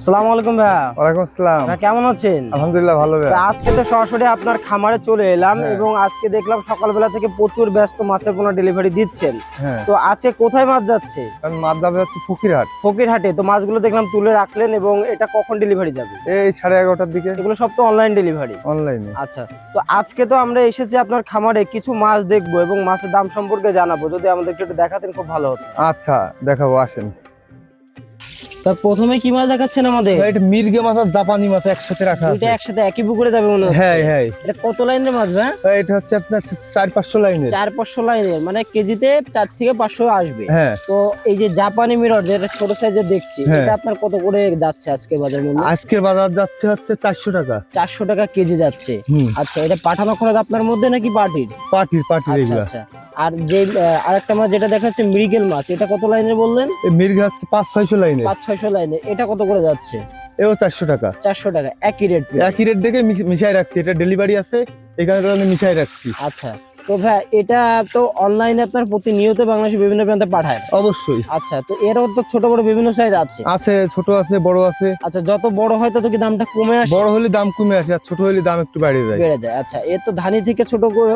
আসসালামু আলাইকুম ভাইয়া। ওয়ালাইকুম আসসালাম। ভাইয়া কেমন আছেন? আলহামদুলিল্লাহ ভালো ভাইয়া। আজকে তো সরাসরি আপনার খামারে চলে এলাম এবং আজকে দেখলাম সকালবেলা থেকে প্রচুর ব্যস্ত মাছের পোনা ডেলিভারি দিচ্ছেন। হ্যাঁ, তো আজকে কোথায় মাছ যাচ্ছে? কারণ মাছ যাবে হচ্ছে ফকিরহাট। ফকিরহাটে। তো মাছগুলো দেখলাম তুলে রাখলেন এবং এটা কখন ডেলিভারি যাবে? এই 11:30টার দিকে এগুলো সব তো অনলাইন ডেলিভারি। অনলাইনে। আচ্ছা, তো আজকে তো আমরা এসেছি আপনার খামারে, কিছু মাছ দেখবো এবং মাছের দাম সম্পর্কে জানাবো। যদি আমাদেরকে একটু দেখাতেন খুব ভালো হতো। আচ্ছা, দেখাবো, আসেন। তা প্রথমে কি মাছ দেখাচ্ছেন আমাদের? ভাই, এটা মির্গে মাছ আর জাপানি মাছ একসাথে রাখা আছে। দুইটা একসাথে একই পুকুরে যাবে মনে হচ্ছে। হ্যাঁ হ্যাঁ। এটা কত লাইনের মাছ ভাই? ভাই, এটা হচ্ছে আপনার 400-500 লাইনের। 400-500 লাইনের, মানে কেজিতে 4 থেকে 500 আসবে। হ্যাঁ। তো এই যে জাপানি মিরর যেটা ছোট সাইজের দেখছি, হ্যাঁ। এটা আপনার কত করে যাচ্ছে আজকে বাজার মূল্য? আজকের বাজার যাচ্ছে হচ্ছে 400 টাকা। 400 টাকা কেজি যাচ্ছে। হুম। আচ্ছা, এটা পাঠানো খরচ আপনার মধ্যে নাকি পার্টির? পাটির আচ্ছা এগুলা। আচ্ছা। আর যে আরেকটা মাছ যেটা দেখাচ্ছে মৃগেল মাছ, এটা কত লাইনের বললেন? এই মির্গে হচ্ছে 500-600 লাইনের। 500-600 লাইনের। এটা কত করে যাচ্ছে? এও 400 টাকা। 400 টাকা, একই রেট। একই রেট দেখে মিশাই রাখছি। এটা ডেলিভারি আছে, এখানে মিশাই রাখছি। আচ্ছা, তো ভাই এটা তো অনলাইনে আপনার প্রতিনিয়ত বাংলাদেশের বিভিন্ন প্রান্তে পাঠায়? অবশ্যই আচ্ছা, তো এরও তো ছোট বড় বিভিন্ন সাইজ আছে? আছে, ছোট আছে, বড় আছে। আচ্ছা, যত বড় হয় তত কি দামটা কমে আসে? বড় হলে দাম কমে আসে আর ছোট হলে দাম একটু বেড়ে যায়। বেড়ে যায়। আচ্ছা, এর তো ধানি থেকে ছোট করে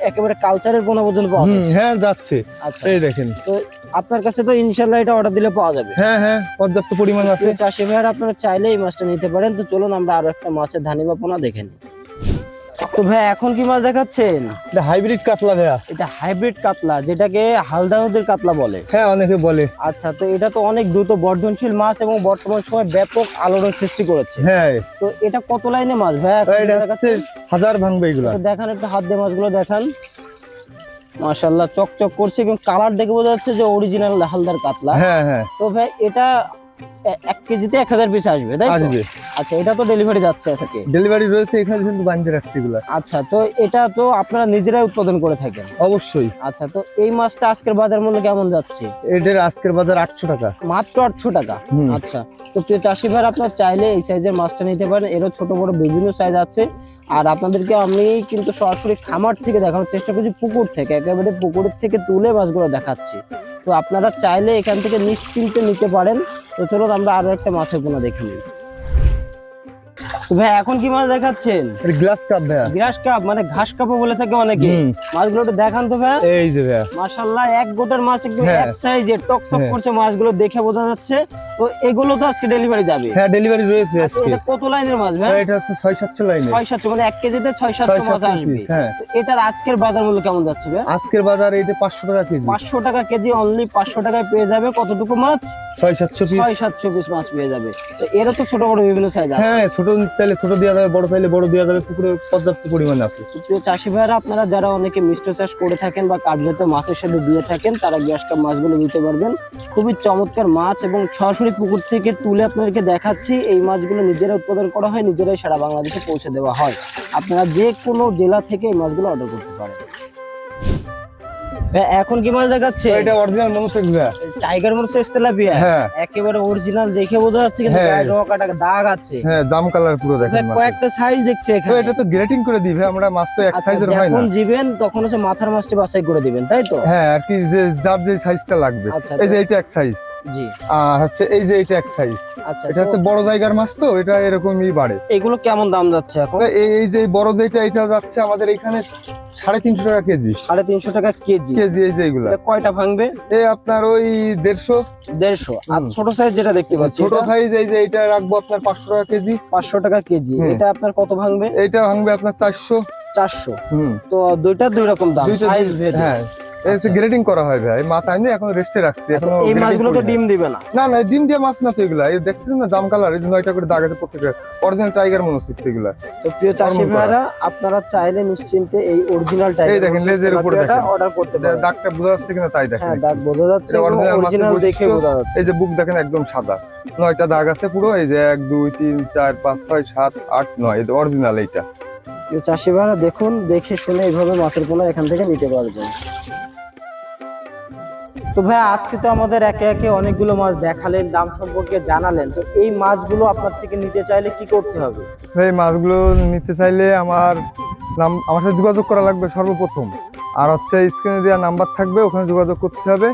একেবারে কালচারের পোনা পর্যন্ত পাওয়া যাচ্ছে। হ্যাঁ, যাচ্ছে। আচ্ছা, এই দেখেন। তো আপনার কাছে তো ইনশাআল্লাহ এটা অর্ডার দিলে পাওয়া যাবে। হ্যাঁ হ্যাঁ, পর্যাপ্ত পরিমাণ আছে। প্রিয় চাষি ভাইরা, আপনারা চাইলে এই মাছটা নিতে পারেন। তো চলুন আমরা আরো একটা মাছের ধানি বা পোনা দেখে নিই। তো ভাই এখন কি মাছ দেখাচ্ছেন? এটা হাইব্রিড কাতলা ভাইয়া। এটা হাইব্রিড কাতলা, যেটাকে হালদা নদীর কাতলা বলে। হ্যাঁ, অনেকে বলে। আচ্ছা, তো এটা তো অনেক দ্রুত বর্ধনশীল মাছ এবং বর্তমান সময় ব্যাপক আলোড়ন সৃষ্টি করেছে। হ্যাঁ, তো এটা কত লাইনে মাছ ভাইয়া? এটা হচ্ছে 1000 ভাঙবে এগুলা। তো দেখান একটু, হাত দিয়ে মাছগুলো দেখান। মাশাআল্লাহ, চকচক করছে এবং কালার দেখে বোঝা যাচ্ছে যে অরিজিনাল হালদার কাতলা। হ্যাঁ হ্যাঁ, তো ভাই এটা 1 কেজিতে 1000 পিস আসবে, তাই তো? আসবে। আচ্ছা, এটা তো ডেলিভারি যাচ্ছে আজকে? ডেলিভারি রয়েছে, এখানে কিন্তু বাঁধতে রাখছি এগুলা। আচ্ছা, তো এটা তো আপনারা নিজেরাই উৎপাদন করে থাকেন? অবশ্যই। আচ্ছা, তো এই মাছটা আজকের বাজার মূল্য কেমন যাচ্ছে? এটার আজকের বাজার 800 টাকা। মাত্র 800 টাকা। হুম। আচ্ছা, তো প্রিয় চাষি ভাই, আপনারা চাইলে এই সাইজের মাছটা নিতে পারেন। এরও ছোট বড় বিভিন্ন সাইজ আছে। আর আপনাদেরকে আমি কিন্তু সরাসরি খামার থেকে দেখানোর চেষ্টা করছি, পুকুর থেকে, একেবারে পুকুরের থেকে তুলে মাছগুলো দেখাচ্ছি। তো আপনারা চাইলে এখান থেকে নিশ্চিন্তে নিতে পারেন। তো চলুন আমরা আরো একটা মাছের পোনা দেখে নিই। তো ভাই এখন কি মাছ দেখাচ্ছেন? এটা গ্লাস কাপ ভাইয়া। গ্রাস কাপ, মানে ঘাস কাপও বলে থাকে অনেকে। হুম। মাছগুলো একটু দেখান তো ভাই। এই যে ভাইয়া। মাশাআল্লাহ, এক গোটার মাছ একদম হ্যাঁ। এক সাইজের, টকটক হ্যাঁ। করছে মাছগুলো দেখে বোঝা যাচ্ছে। তো এগুলো তো আজকে ডেলিভারি যাবে? হ্যাঁ, ডেলিভারি রয়েছে আচ্ছা, আজকে। এটা কত লাইনের মাছ ভাই? এটা হচ্ছে 600-700 লাইনের। 600-700, মানে 1 কেজিতে 600-700 মাছ 600 আসবে। পিস, হ্যাঁ। তো এটার আজকের বাজার মূল্য কেমন যাচ্ছে ভাই? আজকের বাজার এটা 500 টাকা কেজি। 500 টাকা কেজি, অনলি 500 টাকায় পেয়ে যাবে কতটুকু মাছ? 600-700 পিস। 600-700 পিস মাছ পেয়ে যাবে। তো এরও তো ছোট বড় বিভিন্ন সাইজ আছে। হ্যাঁ, ছোট চাইলে ছোট দেওয়া যাবে, বড় চাইলে বড় দেওয়া যাবে। পুকুরে পর্যাপ্ত পরিমাণে আছে। তো প্রিয় চাষি ভাইরা, আপনারা যারা অনেকে মিশ্র চাষ করে থাকেন বা কার্যত মাছের সাথে দিয়ে থাকেন, তারা গ্যাস কাপ মাছগুলো নিতে পারবেন। খুবই চমৎকার মাছ এবং সরাসরি পুকুর থেকে তুলে আপনাদেরকে দেখাচ্ছি। এই মাছগুলো নিজেরা উৎপাদন করা হয়, নিজেরাই সারা বাংলাদেশে পৌঁছে দেওয়া হয়। আপনারা যে কোনো জেলা থেকে এই মাছগুলো অর্ডার করতে পারেন। এখন কি মাছ দেখাচ্ছে? এটা অরিজিনাল মনোসেক ভাইয়া। Tiger মনোসেক tilapia. হ্যাঁ। একেবারে অরিজিনাল দেখে বোঝা যাচ্ছে, কিন্তু হ্যাঁ। গায়ে রক কাটা দাগ আছে। হ্যাঁ, জাম কালার পুরো দেখেন মাছ। কয়েকটা সাইজ দেখছি এখানে। এটা তো গ্রেটিং করে দিবে, আমরা মাছ তো এক আচ্ছা, সাইজের হয় না। যখন দিবেন তখন হচ্ছে মাথার মাছটি বাছাই করে দিবেন, তাই তো? হ্যাঁ, আর কি যে যার যে সাইজটা লাগবে। আচ্ছা, এই যে এটা এক সাইজ, জি। আর হচ্ছে এই যে এটা এক সাইজ। আচ্ছা, এটা হচ্ছে বড় জায়গার মাছ, তো এটা এরকমই বাড়ে। এগুলো কেমন দাম যাচ্ছে এখন? এই যে বড় যেটা, এটা যাচ্ছে আমাদের এখানে 350 টাকা কেজি। 350 টাকা কেজি। কেজি এই যে এগুলা। এটা কয়টা ভাঙবে? এই আপনার ওই 150। 150। আর ছোট সাইজ যেটা দেখতে পাচ্ছি, ছোট সাইজ এই যে এটা রাখবো আপনার 500 টাকা কেজি। 500 টাকা কেজি। হুম। এটা আপনার কত ভাঙবে? এইটা ভাঙবে আপনার 400। 400। হুম। তো দুইটা দুই রকম দাম, দুইটা সাইজ ভেদে। হ্যাঁ, এই গ্রেডিং করা হয় ভাই। মাছ আইনে এখন রেস্টে রাখছি। আচ্ছা, এখনো এই grading মাছগুলো তো করি ডিম নাই। দিবে না? না না, ডিম দিয়ে মাছ না তো এগুলা। এই দেখছেন না জাম কালার, এই যে 9টা করে দাগ আছে প্রত্যেকটা। অরিজিনাল টাইগার মনোসিক্স এগুলা। তো প্রিয় চাষি হরমোন করা। ভাইরা, আপনারা চাইলে নিশ্চিন্তে এই অরিজিনাল এই টাইগার দেখেন, লেজের উপরে দেখেন। অর্ডার করতে পারেন। দাগটা বোঝা যাচ্ছে কিনা তাই দেখেন। হ্যাঁ, দাগ বোঝা যাচ্ছে, এটা original মাছের অরিজিনাল দেখে বৈশিষ্ট্য। বোঝা যাচ্ছে। এই যে বুক দেখেন একদম সাদা, 9টা দাগ আছে পুরো। এই যে 1 2 3 4 5 6 7 8 9, এই অরিজিনাল এইটা। প্রিয় চাষি ভাইরা, দেখুন, দেখে শুনে এইভাবে মাছের পোনা এখান থেকে নিতে পারবেন। তো ভাই আজকে তো আমাদের একে একে অনেকগুলো মাছ দেখালেন, দাম সম্পর্কে জানালেন। তো এই মাছগুলো আপনার থেকে নিতে চাইলে কি করতে হবে? এই মাছগুলো নিতে চাইলে আমার সাথে যোগাযোগ করা লাগবে সর্বপ্রথম। আর হচ্ছে স্ক্রিনে দেওয়া নাম্বার থাকবে, ওখানে যোগাযোগ করতে হবে।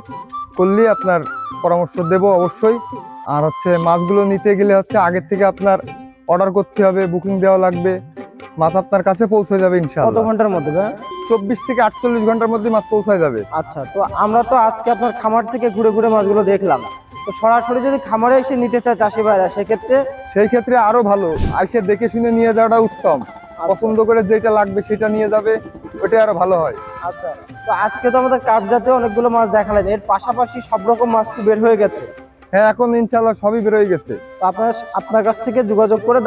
করলে আপনার পরামর্শ দেব অবশ্যই। আর হচ্ছে মাছগুলো নিতে গেলে হচ্ছে আগের থেকে আপনার অর্ডার করতে হবে, বুকিং দেওয়া লাগবে। মাছ আপনার কাছে পৌঁছে যাবে কত ইনশাআল্লাহ। ঘন্টার মধ্যে ভাই? 24 থেকে 48 ঘন্টার মধ্যে মাছ পৌঁছায় যাবে। আচ্ছা, তো আমরা তো আজকে আপনার খামার থেকে ঘুরে ঘুরে মাছগুলো দেখলাম, তো সরাসরি যদি খামারে এসে নিতে চায় চাষি ভাইরা, সেক্ষেত্রে সেই ক্ষেত্রে আরো ভালো, আইসে দেখে শুনে নিয়ে যাওয়াটা উত্তম। পছন্দ করে যেটা লাগবে সেটা নিয়ে যাবে, ওটাই আরো ভালো হয়। আচ্ছা, তো আজকে তো আমাদের কাপ জাতীয় অনেকগুলো মাছ দেখালেন, এর পাশাপাশি সব রকম মাছ কি বের হয়ে গেছে? হ্যাঁ, এখন ইনশাআল্লাহ সবই বেরোয় গেছে। তো আপনার কাছ থেকে যোগাযোগ করে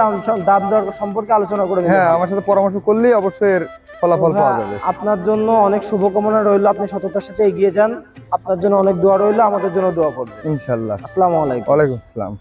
দাম দর সম্পর্কে আলোচনা করে নিতে হ্যাঁ, হবে। আমার সাথে পরামর্শ করলেই অবশ্যই এর ফলাফল তো পাওয়া ভাই, যাবে। আপনার জন্য অনেক শুভকামনা রইলো, আপনি সততার সাথে এগিয়ে যান। আপনার জন্য অনেক দোয়া রইলো, আমাদের জন্য দোয়া করবেন। ইনশাআল্লাহ। আসসালামু আলাইকুম। ওয়ালাইকুম আসসালাম।